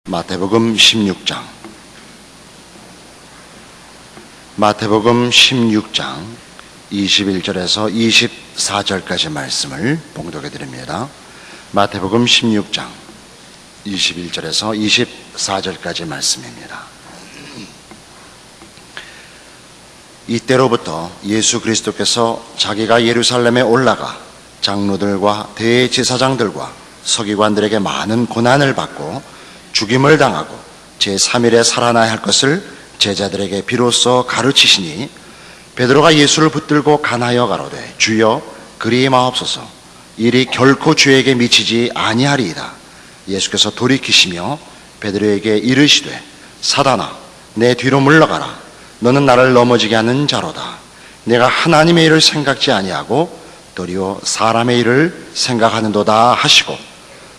마태복음 16장 21절에서 24절까지 말씀을 봉독해 드립니다. 마태복음 16장 21절에서 24절까지 말씀입니다. 이때로부터 예수 그리스도께서 자기가 예루살렘에 올라가 장로들과 대제사장들과 서기관들에게 많은 고난을 받고 죽임을 당하고 제3일에 살아나야 할 것을 제자들에게 비로소 가르치시니, 베드로가 예수를 붙들고 간하여 가로되 주여 그리 마옵소서, 일이 결코 주에게 미치지 아니하리이다. 예수께서 돌이키시며 베드로에게 이르시되 사단아 내 뒤로 물러가라. 너는 나를 넘어지게 하는 자로다. 내가 하나님의 일을 생각지 아니하고 도리어 사람의 일을 생각하는도다 하시고,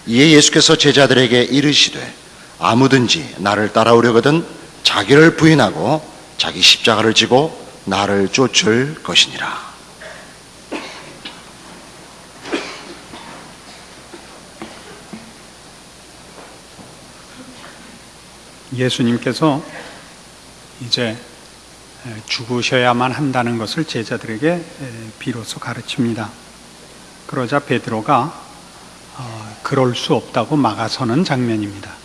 이에 예수께서 제자들에게 이르시되 아무든지 나를 따라오려거든 자기를 부인하고 자기 십자가를 지고 나를 쫓을 것이니라. 예수님께서 이제 죽으셔야만 한다는 것을 제자들에게 비로소 가르칩니다. 그러자 베드로가 그럴 수 없다고 막아서는 장면입니다.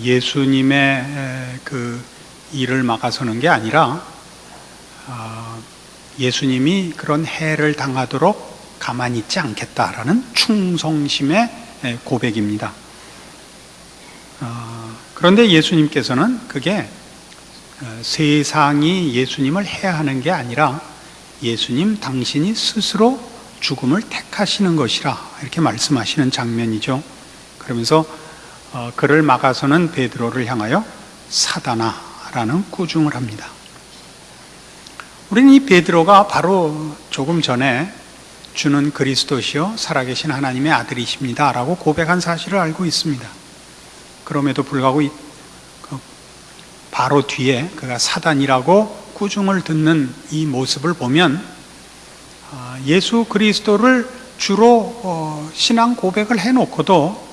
예수님의 그 일을 막아서는 게 아니라 예수님이 그런 해를 당하도록 가만히 있지 않겠다라는 충성심의 고백입니다. 그런데 예수님께서는 그게 세상이 예수님을 해야 하는 게 아니라 예수님 당신이 스스로 죽음을 택하시는 것이라 이렇게 말씀하시는 장면이죠. 그러면서 그를 막아서는 베드로를 향하여 사단아라는 꾸중을 합니다. 우리는 이 베드로가 바로 조금 전에 주는 그리스도시요 살아계신 하나님의 아들이십니다 라고 고백한 사실을 알고 있습니다. 그럼에도 불구하고 바로 뒤에 그가 사단이라고 꾸중을 듣는 이 모습을 보면 예수 그리스도를 주로 신앙 고백을 해놓고도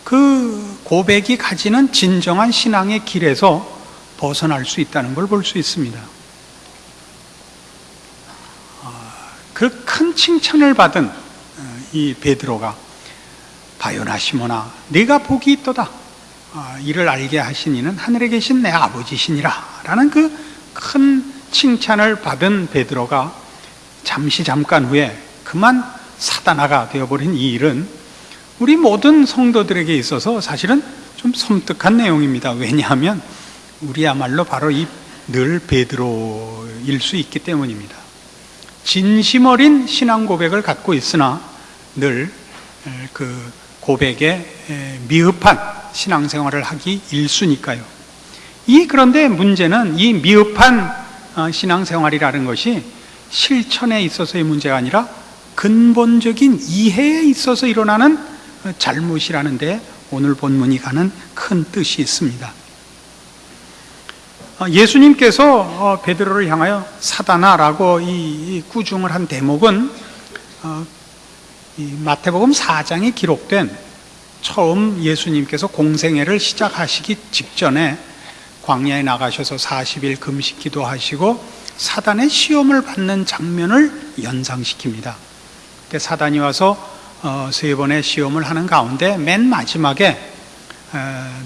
그 고백이 가지는 진정한 신앙의 길에서 벗어날 수 있다는 걸 볼 수 있습니다. 그 큰 칭찬을 받은 이 베드로가 바요나 시몬아 네가 복이 있도다. 이를 알게 하신 이는 하늘에 계신 내 아버지시니라 라는 그 큰 칭찬을 받은 베드로가 잠깐 후에 그만 사단아가 되어버린 이 일은 우리 모든 성도들에게 있어서 사실은 좀 섬뜩한 내용입니다. 왜냐하면 우리야말로 바로 늘 베드로일 수 있기 때문입니다. 진심 어린 신앙 고백을 갖고 있으나 늘 그 고백에 미흡한 신앙생활을 하기 일쑤니까요. 그런데 문제는 이 미흡한 신앙생활이라는 것이 실천에 있어서의 문제가 아니라 근본적인 이해에 있어서 일어나는 잘못이라는 데 오늘 본문이 가는 큰 뜻이 있습니다. 예수님께서 베드로를 향하여 사단아라고 이 꾸중을 한 대목은 마태복음 4장에 기록된 처음 예수님께서 공생애를 시작하시기 직전에 광야에 나가셔서 40일 금식 기도하시고 사단의 시험을 받는 장면을 연상시킵니다. 그때 사단이 와서 3번의 시험을 하는 가운데 맨 마지막에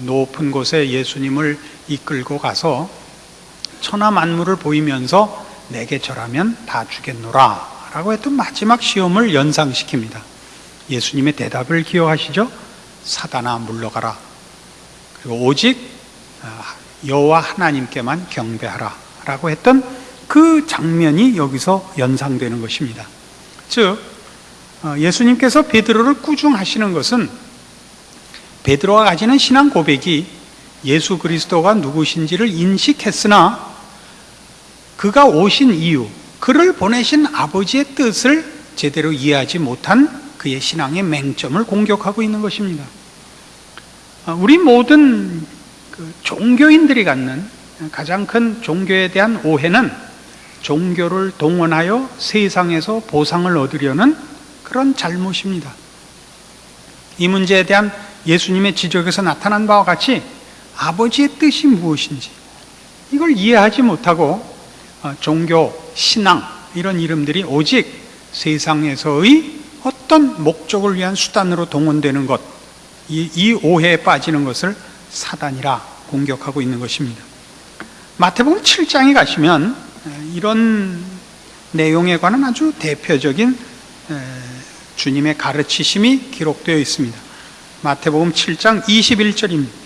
높은 곳에 예수님을 이끌고 가서 천하 만물을 보이면서 내게 절하면 다 주겠노라 라고 했던 마지막 시험을 연상시킵니다. 예수님의 대답을 기억하시죠? 사단아 물러가라. 그리고 오직 여호와 하나님께만 경배하라 라고 했던 그 장면이 여기서 연상되는 것입니다. 즉 예수님께서 베드로를 꾸중하시는 것은 베드로가 가지는 신앙 고백이 예수 그리스도가 누구신지를 인식했으나 그가 오신 이유, 그를 보내신 아버지의 뜻을 제대로 이해하지 못한 그의 신앙의 맹점을 공격하고 있는 것입니다. 우리 모든 종교인들이 갖는 가장 큰 종교에 대한 오해는 종교를 동원하여 세상에서 보상을 얻으려는 그런 잘못입니다. 이 문제에 대한 예수님의 지적에서 나타난 바와 같이 아버지의 뜻이 무엇인지 이걸 이해하지 못하고 종교, 신앙 이런 이름들이 오직 세상에서의 어떤 목적을 위한 수단으로 동원되는 것, 이 오해에 빠지는 것을 사단이라 공격하고 있는 것입니다. 마태복음 7장에 가시면 이런 내용에 관한 아주 대표적인 주님의 가르치심이 기록되어 있습니다. 마태복음 7장 21절입니다.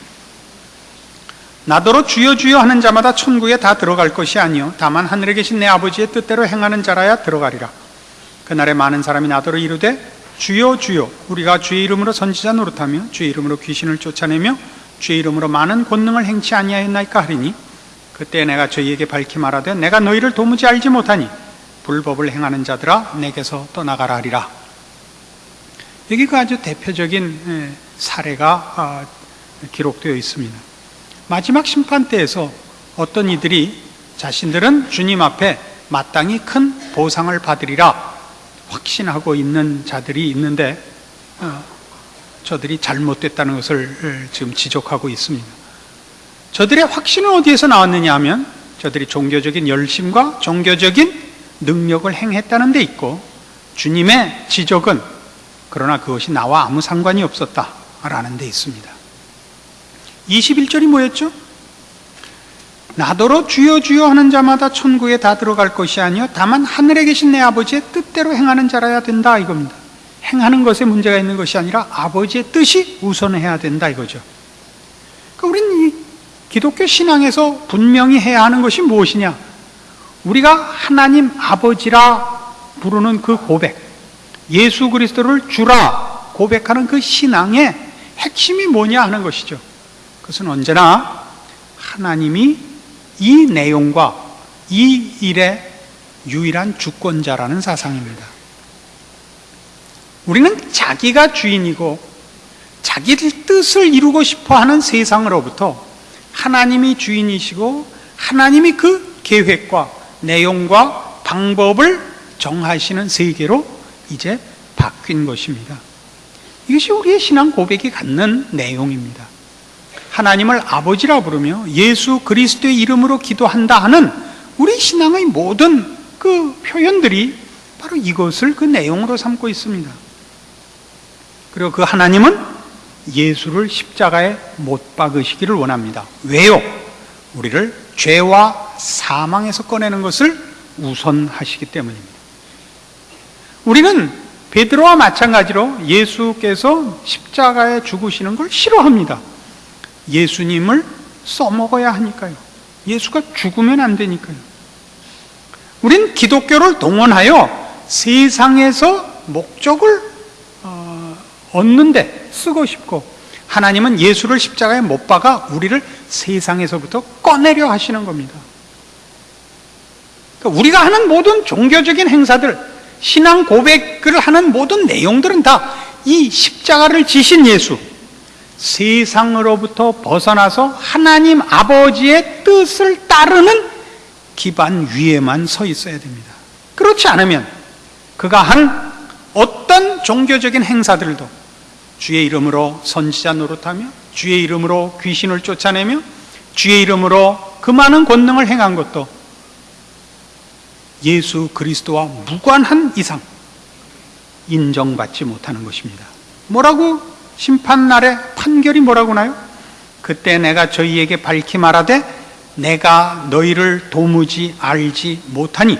나더러 주여 주여 하는 자마다 천국에 다 들어갈 것이 아니요 다만 하늘에 계신 내 아버지의 뜻대로 행하는 자라야 들어가리라. 그날에 많은 사람이 나더러 이르되 주여 주여 우리가 주의 이름으로 선지자 노릇하며 주의 이름으로 귀신을 쫓아내며 주의 이름으로 많은 권능을 행치 아니하였나이까 하리니 그때 내가 저희에게 밝히 말하되 내가 너희를 도무지 알지 못하니 불법을 행하는 자들아 내게서 떠나가라 하리라. 여기 그 아주 대표적인 사례가 기록되어 있습니다. 마지막 심판 때에서 어떤 이들이 자신들은 주님 앞에 마땅히 큰 보상을 받으리라 확신하고 있는 자들이 있는데 저들이 잘못됐다는 것을 지금 지적하고 있습니다. 저들의 확신은 어디에서 나왔느냐 하면 저들이 종교적인 열심과 종교적인 능력을 행했다는 데 있고 주님의 지적은 그러나 그것이 나와 아무 상관이 없었다라는 데 있습니다. 21절이 뭐였죠? 나더러 주여 주여 하는 자마다 천국에 다 들어갈 것이 아니요 다만 하늘에 계신 내 아버지의 뜻대로 행하는 자라야 된다 이겁니다. 행하는 것에 문제가 있는 것이 아니라 아버지의 뜻이 우선해야 된다 이거죠. 그러니까 우리는 이 기독교 신앙에서 분명히 해야 하는 것이 무엇이냐? 우리가 하나님 아버지라 부르는 그 고백, 예수 그리스도를 주라 고백하는 그 신앙의 핵심이 뭐냐 하는 것이죠. 그것은 언제나 하나님이 이 내용과 이 일의 유일한 주권자라는 사상입니다. 우리는 자기가 주인이고 자기들 뜻을 이루고 싶어 하는 세상으로부터 하나님이 주인이시고 하나님이 그 계획과 내용과 방법을 정하시는 세계로 이제 바뀐 것입니다. 이것이 우리의 신앙 고백이 갖는 내용입니다. 하나님을 아버지라 부르며 예수 그리스도의 이름으로 기도한다 하는 우리 신앙의 모든 그 표현들이 바로 이것을 그 내용으로 삼고 있습니다. 그리고 그 하나님은 예수를 십자가에 못 박으시기를 원합니다. 왜요? 우리를 죄와 사망에서 꺼내는 것을 우선하시기 때문입니다. 우리는 베드로와 마찬가지로 예수께서 십자가에 죽으시는 걸 싫어합니다. 예수님을 써먹어야 하니까요. 예수가 죽으면 안 되니까요. 우린 기독교를 동원하여 세상에서 목적을 얻는데 쓰고 싶고 하나님은 예수를 십자가에 못 박아 우리를 세상에서부터 꺼내려 하시는 겁니다. 그러니까 우리가 하는 모든 종교적인 행사들, 신앙 고백을 하는 모든 내용들은 다 이 십자가를 지신 예수, 세상으로부터 벗어나서 하나님 아버지의 뜻을 따르는 기반 위에만 서 있어야 됩니다. 그렇지 않으면 그가 하는 어떤 종교적인 행사들도 주의 이름으로 선지자 노릇하며 주의 이름으로 귀신을 쫓아내며 주의 이름으로 그 많은 권능을 행한 것도 예수 그리스도와 무관한 이상 인정받지 못하는 것입니다. 뭐라고 심판날에 판결이 뭐라고 나요? 그때 내가 저희에게 밝히 말하되 내가 너희를 도무지 알지 못하니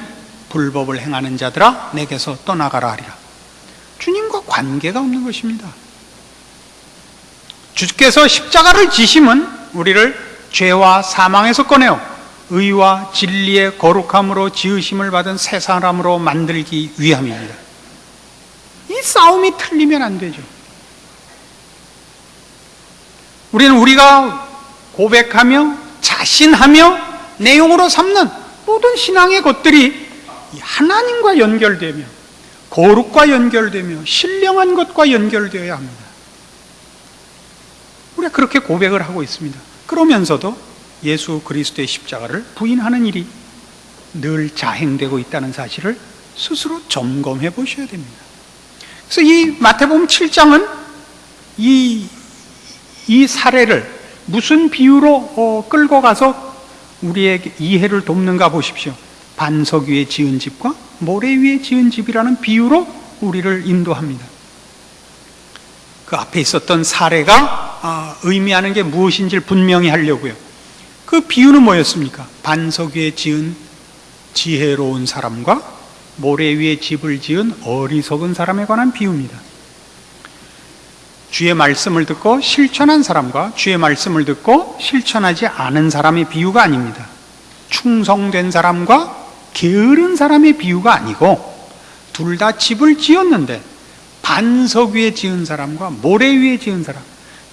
불법을 행하는 자들아 내게서 떠나가라 하리라. 주님과 관계가 없는 것입니다. 주께서 십자가를 지심은 우리를 죄와 사망에서 꺼내어 의와 진리의 거룩함으로 지으심을 받은 새 사람으로 만들기 위함입니다. 이 싸움이 틀리면 안 되죠. 우리는 우리가 고백하며 자신하며 내용으로 삼는 모든 신앙의 것들이 하나님과 연결되며 거룩과 연결되며 신령한 것과 연결되어야 합니다. 우리가 그렇게 고백을 하고 있습니다. 그러면서도 예수 그리스도의 십자가를 부인하는 일이 늘 자행되고 있다는 사실을 스스로 점검해 보셔야 됩니다. 그래서 이 마태복음 7장은 이 이 사례를 무슨 비유로 끌고 가서 우리에게 이해를 돕는가 보십시오. 반석 위에 지은 집과 모래 위에 지은 집이라는 비유로 우리를 인도합니다. 그 앞에 있었던 사례가 의미하는 게 무엇인지를 분명히 하려고요. 그 비유는 뭐였습니까? 반석 위에 지은 지혜로운 사람과 모래 위에 집을 지은 어리석은 사람에 관한 비유입니다. 주의 말씀을 듣고 실천한 사람과 주의 말씀을 듣고 실천하지 않은 사람의 비유가 아닙니다. 충성된 사람과 게으른 사람의 비유가 아니고 둘 다 집을 지었는데 반석 위에 지은 사람과 모래 위에 지은 사람,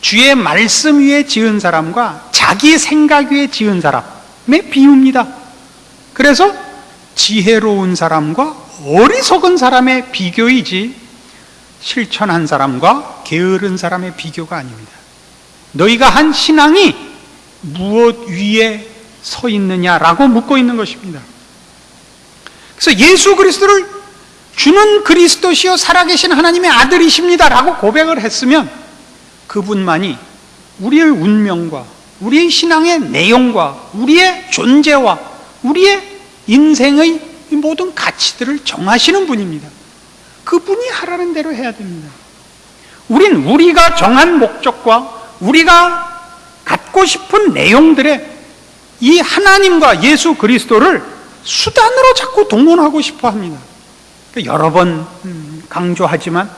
주의 말씀 위에 지은 사람과 자기 생각 위에 지은 사람의 비유입니다. 그래서 지혜로운 사람과 어리석은 사람의 비교이지 실천한 사람과 게으른 사람의 비교가 아닙니다. 너희가 한 신앙이 무엇 위에 서 있느냐라고 묻고 있는 것입니다. 그래서 예수 그리스도를 주는 그리스도시요 살아계신 하나님의 아들이십니다라고 고백을 했으면 그분만이 우리의 운명과 우리의 신앙의 내용과 우리의 존재와 우리의 인생의 모든 가치들을 정하시는 분입니다. 그분이 하라는 대로 해야 됩니다. 우린 우리가 정한 목적과 우리가 갖고 싶은 내용들에 이 하나님과 예수 그리스도를 수단으로 자꾸 동원하고 싶어 합니다. 여러 번 강조하지만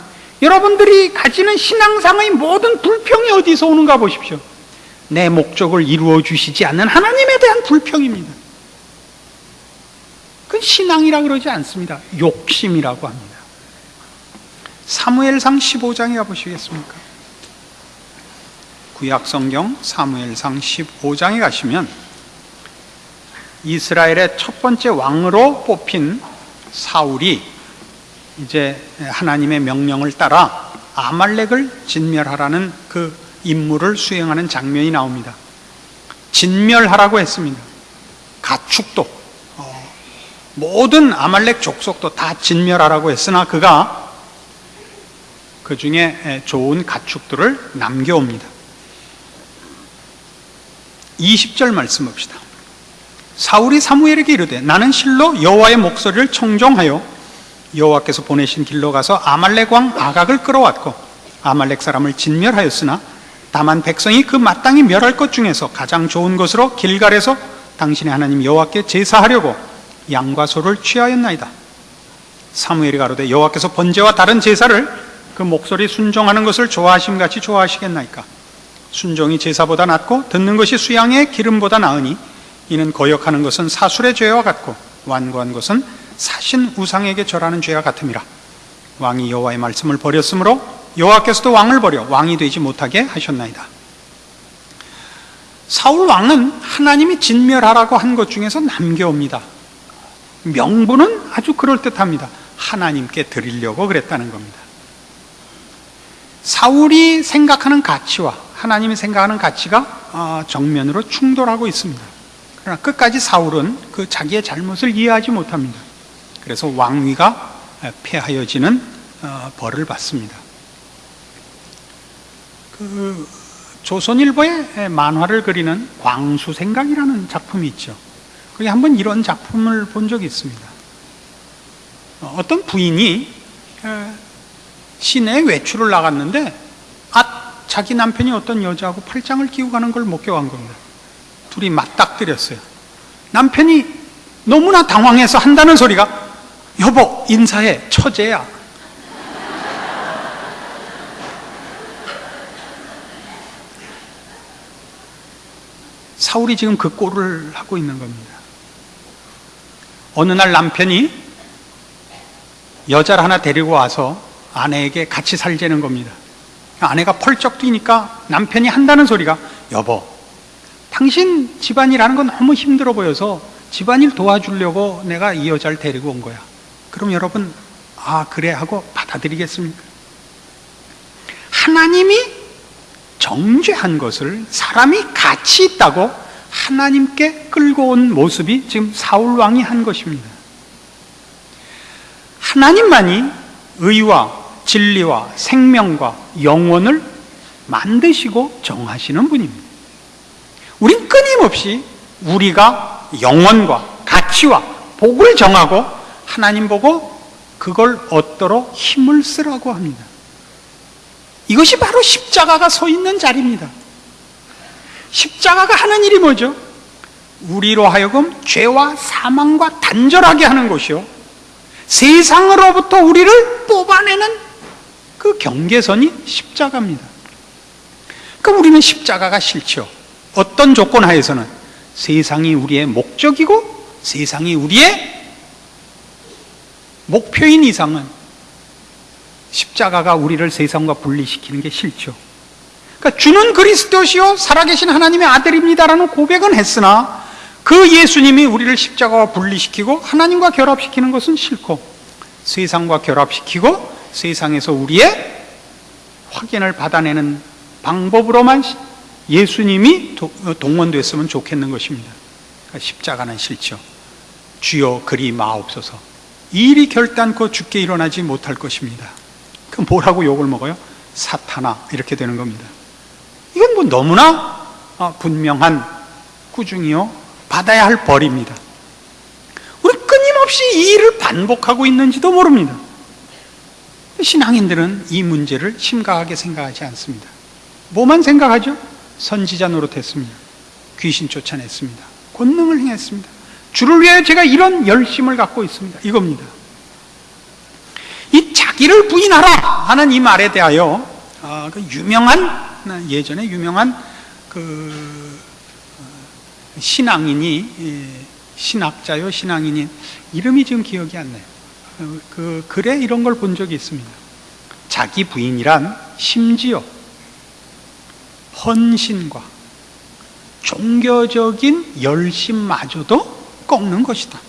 여러분들이 가지는 신앙상의 모든 불평이 어디서 오는가 보십시오. 내 목적을 이루어 주시지 않는 하나님에 대한 불평입니다. 그건 신앙이라 그러지 않습니다. 욕심이라고 합니다. 사무엘상 15장에 가보시겠습니까? 구약성경 사무엘상 15장에 가시면 이스라엘의 첫 번째 왕으로 뽑힌 사울이 이제 하나님의 명령을 따라 아말렉을 진멸하라는 그 임무를 수행하는 장면이 나옵니다. 진멸하라고 했습니다. 가축도 모든 아말렉 족속도 다 진멸하라고 했으나 그가 그 중에 좋은 가축들을 남겨옵니다. 20절 말씀 봅시다. 사울이 사무엘에게 이르되 나는 실로 여호와의 목소리를 청종하여 여호와께서 보내신 길로 가서 아말렉 왕 아각을 끌어왔고 아말렉 사람을 진멸하였으나 다만 백성이 그 마땅히 멸할 것 중에서 가장 좋은 것으로 길갈에서 당신의 하나님 여호와께 제사하려고 양과 소를 취하였나이다. 사무엘이 가로되 여호와께서 번제와 다른 제사를 그 목소리 순종하는 것을 좋아하심같이 좋아하시겠나이까? 순종이 제사보다 낫고 듣는 것이 수양의 기름보다 나으니 이는 거역하는 것은 사술의 죄와 같고 완고한 것은 사신 우상에게 절하는 죄와 같음이라. 왕이 여호와의 말씀을 버렸으므로 여호와께서도 왕을 버려 왕이 되지 못하게 하셨나이다. 사울 왕은 하나님이 진멸하라고 한 것 중에서 남겨옵니다. 명분은 아주 그럴듯합니다. 하나님께 드리려고 그랬다는 겁니다. 사울이 생각하는 가치와 하나님이 생각하는 가치가 정면으로 충돌하고 있습니다. 그러나 끝까지 사울은 그 자기의 잘못을 이해하지 못합니다. 그래서 왕위가 폐하여지는 벌을 받습니다. 그 조선일보의 만화를 그리는 광수생각이라는 작품이 있죠. 거기 한번 이런 작품을 본 적이 있습니다. 어떤 부인이 시내에 외출을 나갔는데 자기 남편이 어떤 여자하고 팔짱을 끼고 가는 걸 목격한 겁니다. 둘이 맞닥뜨렸어요. 남편이 너무나 당황해서 한다는 소리가 여보 인사해 처제야. 사울이 지금 그 꼴을 하고 있는 겁니다. 어느 날 남편이 여자를 하나 데리고 와서 아내에게 같이 살자는 겁니다. 아내가 펄쩍 뛰니까 남편이 한다는 소리가 여보 당신 집안일하는 건 너무 힘들어 보여서 집안일 도와주려고 내가 이 여자를 데리고 온 거야. 그럼 여러분 그래 하고 받아들이겠습니까? 하나님이 정죄한 것을 사람이 가치 있다고 하나님께 끌고 온 모습이 지금 사울 왕이 한 것입니다. 하나님만이 의와 진리와 생명과 영혼을 만드시고 정하시는 분입니다. 우린 끊임없이 우리가 영혼과 가치와 복을 정하고 하나님 보고 그걸 얻도록 힘을 쓰라고 합니다. 이것이 바로 십자가가 서 있는 자리입니다. 십자가가 하는 일이 뭐죠? 우리로 하여금 죄와 사망과 단절하게 하는 것이요, 세상으로부터 우리를 뽑아내는 그 경계선이 십자가입니다. 그럼 우리는 십자가가 싫죠. 어떤 조건 하에서는 세상이 우리의 목적이고 세상이 우리의 목표인 이상은 십자가가 우리를 세상과 분리시키는 게 싫죠. 그러니까 주는 그리스도시요 살아계신 하나님의 아들입니다라는 고백은 했으나 그 예수님이 우리를 십자가와 분리시키고 하나님과 결합시키는 것은 싫고, 세상과 결합시키고 세상에서 우리의 확인을 받아내는 방법으로만 예수님이 동원됐으면 좋겠는 것입니다. 그러니까 십자가는 싫죠. 주여 그리 마옵소서. 이 일이 결단코 주께 일어나지 못할 것입니다. 그럼 뭐라고 욕을 먹어요? 사탄아, 이렇게 되는 겁니다. 이건 뭐 너무나 분명한 꾸중이요 받아야 할 벌입니다. 우리 끊임없이 이 일을 반복하고 있는지도 모릅니다. 신앙인들은 이 문제를 심각하게 생각하지 않습니다. 뭐만 생각하죠? 선지자 노릇했습니다. 귀신 쫓아냈습니다. 권능을 행했습니다. 주를 위하여 제가 이런 열심을 갖고 있습니다. 이겁니다. 이 자기를 부인하라 하는 이 말에 대하여 예전에 유명한 신학자요 신앙인이 이름이 지금 기억이 안 나요. 그 글에 이런 걸 본 적이 있습니다. 자기 부인이란 심지어 헌신과 종교적인 열심마저도 꺾는 것이다.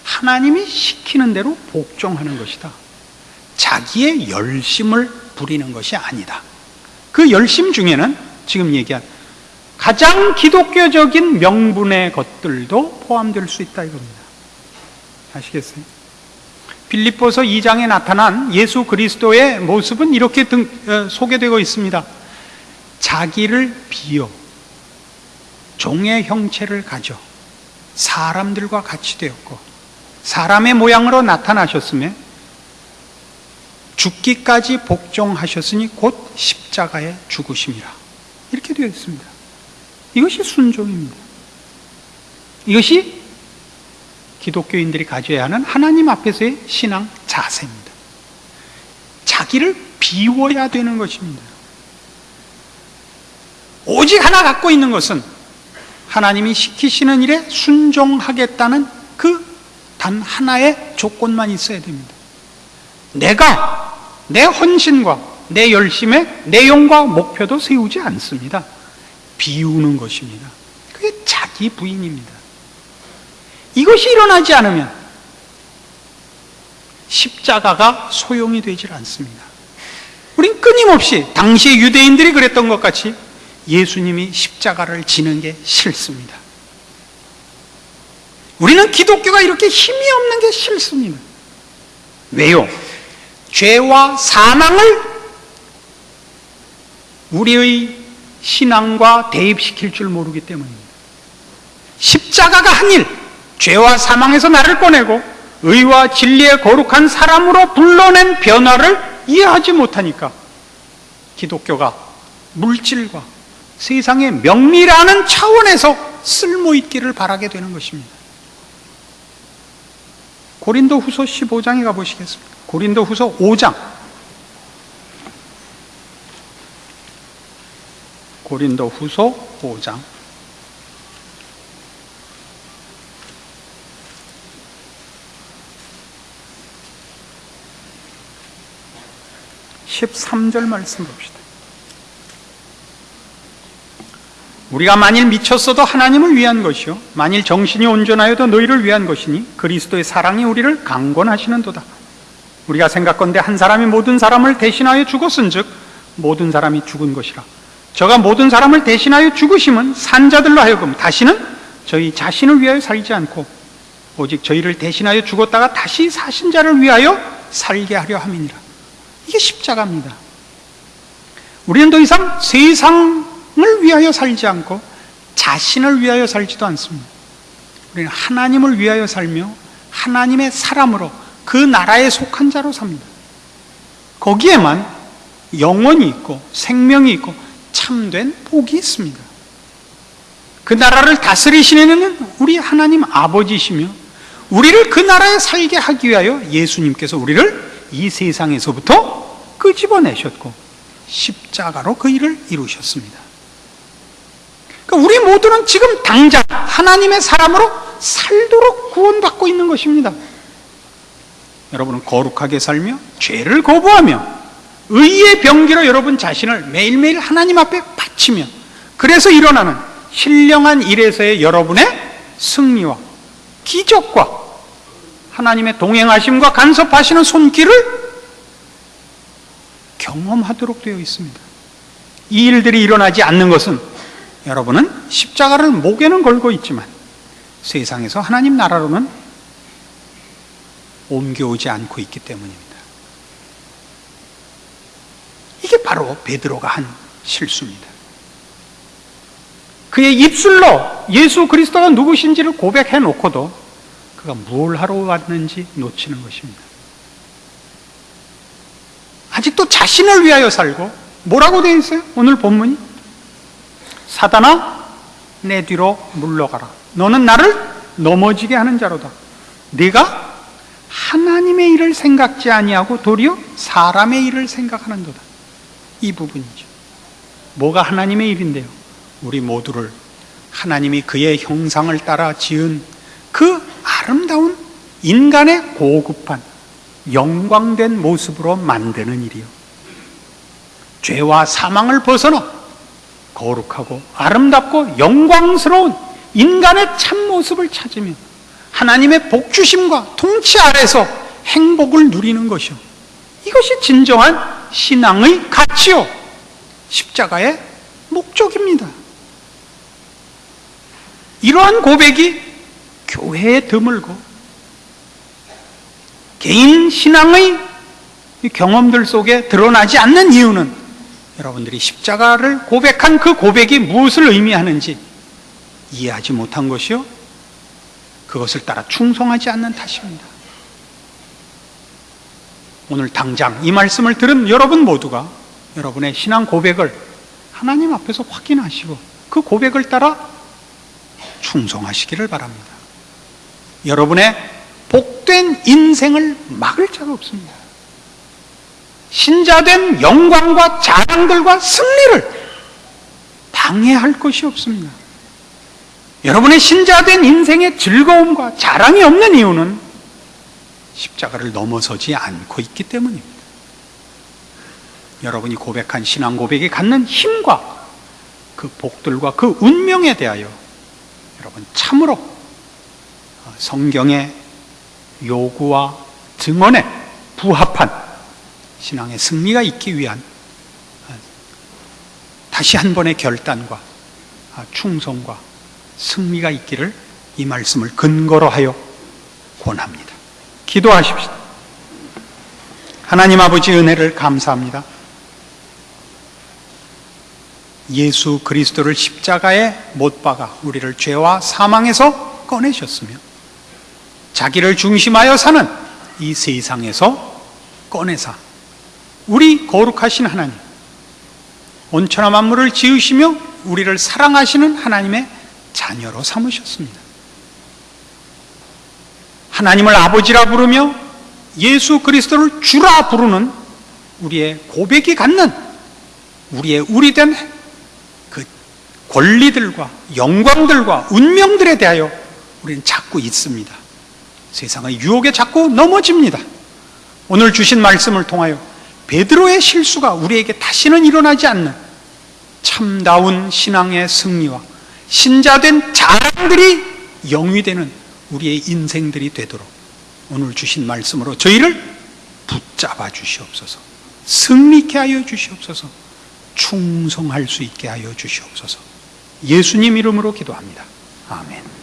하나님이 시키는 대로 복종하는 것이다. 자기의 열심을 부리는 것이 아니다. 그 열심 중에는 지금 얘기한 가장 기독교적인 명분의 것들도 포함될 수 있다 이겁니다. 아시겠어요? 빌립보서 2장에 나타난 예수 그리스도의 모습은 이렇게 소개되고 있습니다. 자기를 비워 종의 형체를 가져 사람들과 같이 되었고 사람의 모양으로 나타나셨으며 죽기까지 복종하셨으니 곧 십자가에 죽으심이라. 이렇게 되어 있습니다. 이것이 순종입니다. 이것이 기독교인들이 가져야 하는 하나님 앞에서의 신앙 자세입니다. 자기를 비워야 되는 것입니다. 오직 하나 갖고 있는 것은 하나님이 시키시는 일에 순종하겠다는 그 단 하나의 조건만 있어야 됩니다. 내가 내 헌신과 내 열심에 내용과 목표도 세우지 않습니다. 비우는 것입니다. 그게 자기 부인입니다. 이것이 일어나지 않으면 십자가가 소용이 되질 않습니다. 우린 끊임없이 당시 유대인들이 그랬던 것 같이 예수님이 십자가를 지는 게 싫습니다. 우리는 기독교가 이렇게 힘이 없는 게 싫습니다. 왜요? 죄와 사망을 우리의 신앙과 대입시킬 줄 모르기 때문입니다. 십자가가 한 일, 죄와 사망에서 나를 꺼내고 의와 진리의 거룩한 사람으로 불러낸 변화를 이해하지 못하니까 기독교가 물질과 세상의 명리라는 차원에서 쓸모있기를 바라게 되는 것입니다. 고린도후서 15장에 가보시겠습니다. 고린도후서 5장. 고린도후서 5장. 13절 말씀 봅시다. 우리가 만일 미쳤어도 하나님을 위한 것이요 만일 정신이 온전하여도 너희를 위한 것이니 그리스도의 사랑이 우리를 강권하시는도다. 우리가 생각건대 한 사람이 모든 사람을 대신하여 죽었은즉 모든 사람이 죽은 것이라. 저가 모든 사람을 대신하여 죽으심은 산자들로 하여금 다시는 저희 자신을 위하여 살지 않고 오직 저희를 대신하여 죽었다가 다시 사신 자를 위하여 살게 하려 함이니라. 이게 십자가입니다. 우리는 더 이상 세상을 위하여 살지 않고 자신을 위하여 살지도 않습니다. 우리는 하나님을 위하여 살며 하나님의 사람으로 그 나라에 속한 자로 삽니다. 거기에만 영원이 있고 생명이 있고 참된 복이 있습니다. 그 나라를 다스리시는 우리 하나님 아버지시며 우리를 그 나라에 살게 하기 위하여 예수님께서 우리를 이 세상에서부터 끄집어내셨고 십자가로 그 일을 이루셨습니다. 그러니까 우리 모두는 지금 당장 하나님의 사람으로 살도록 구원받고 있는 것입니다. 여러분은 거룩하게 살며 죄를 거부하며 의의 병기로 여러분 자신을 매일매일 하나님 앞에 바치며 그래서 일어나는 신령한 일에서의 여러분의 승리와 기적과 하나님의 동행하심과 간섭하시는 손길을 경험하도록 되어 있습니다. 이 일들이 일어나지 않는 것은 여러분은 십자가를 목에는 걸고 있지만 세상에서 하나님 나라로는 옮겨오지 않고 있기 때문입니다. 이게 바로 베드로가 한 실수입니다. 그의 입술로 예수 그리스도가 누구신지를 고백해 놓고도 그가 뭘 하러 왔는지 놓치는 것입니다. 아직도 자신을 위하여 살고 뭐라고 되어 있어요? 오늘 본문이 사단아 내 뒤로 물러가라. 너는 나를 넘어지게 하는 자로다. 네가 하나님의 일을 생각지 아니하고 도리어 사람의 일을 생각하는도다. 이 부분이죠. 뭐가 하나님의 일인데요? 우리 모두를 하나님이 그의 형상을 따라 지은 그 아름다운 인간의 고급한 영광된 모습으로 만드는 일이요. 죄와 사망을 벗어나 거룩하고 아름답고 영광스러운 인간의 참모습을 찾으며 하나님의 복주심과 통치 아래서 행복을 누리는 것이요. 이것이 진정한 신앙의 가치요. 십자가의 목적입니다. 이러한 고백이 교회에 드물고 개인 신앙의 경험들 속에 드러나지 않는 이유는 여러분들이 십자가를 고백한 그 고백이 무엇을 의미하는지 이해하지 못한 것이요, 그것을 따라 충성하지 않는 탓입니다. 오늘 당장 이 말씀을 들은 여러분 모두가 여러분의 신앙 고백을 하나님 앞에서 확인하시고 그 고백을 따라 충성하시기를 바랍니다. 여러분의 복된 인생을 막을 자가 없습니다. 신자된 영광과 자랑들과 승리를 방해할 것이 없습니다. 여러분의 신자된 인생의 즐거움과 자랑이 없는 이유는 십자가를 넘어서지 않고 있기 때문입니다. 여러분이 고백한 신앙 고백이 갖는 힘과 그 복들과 그 운명에 대하여 여러분 참으로 성경의 요구와 증언에 부합한 신앙의 승리가 있기 위한 다시 한 번의 결단과 충성과 승리가 있기를 이 말씀을 근거로 하여 권합니다. 기도하십시오. 하나님 아버지 은혜를 감사합니다. 예수 그리스도를 십자가에 못 박아 우리를 죄와 사망에서 꺼내셨으며 자기를 중심하여 사는 이 세상에서 꺼내사 우리 거룩하신 하나님, 온천한 만물을 지으시며 우리를 사랑하시는 하나님의 자녀로 삼으셨습니다. 하나님을 아버지라 부르며 예수 그리스도를 주라 부르는 우리의 고백이 갖는 우리의 우리된 그 권리들과 영광들과 운명들에 대하여 우리는 자꾸 있습니다. 세상의 유혹에 자꾸 넘어집니다. 오늘 주신 말씀을 통하여 베드로의 실수가 우리에게 다시는 일어나지 않는 참다운 신앙의 승리와 신자된 자랑들이 영위되는 우리의 인생들이 되도록 오늘 주신 말씀으로 저희를 붙잡아 주시옵소서. 승리케 하여 주시옵소서. 충성할 수 있게 하여 주시옵소서. 예수님 이름으로 기도합니다. 아멘.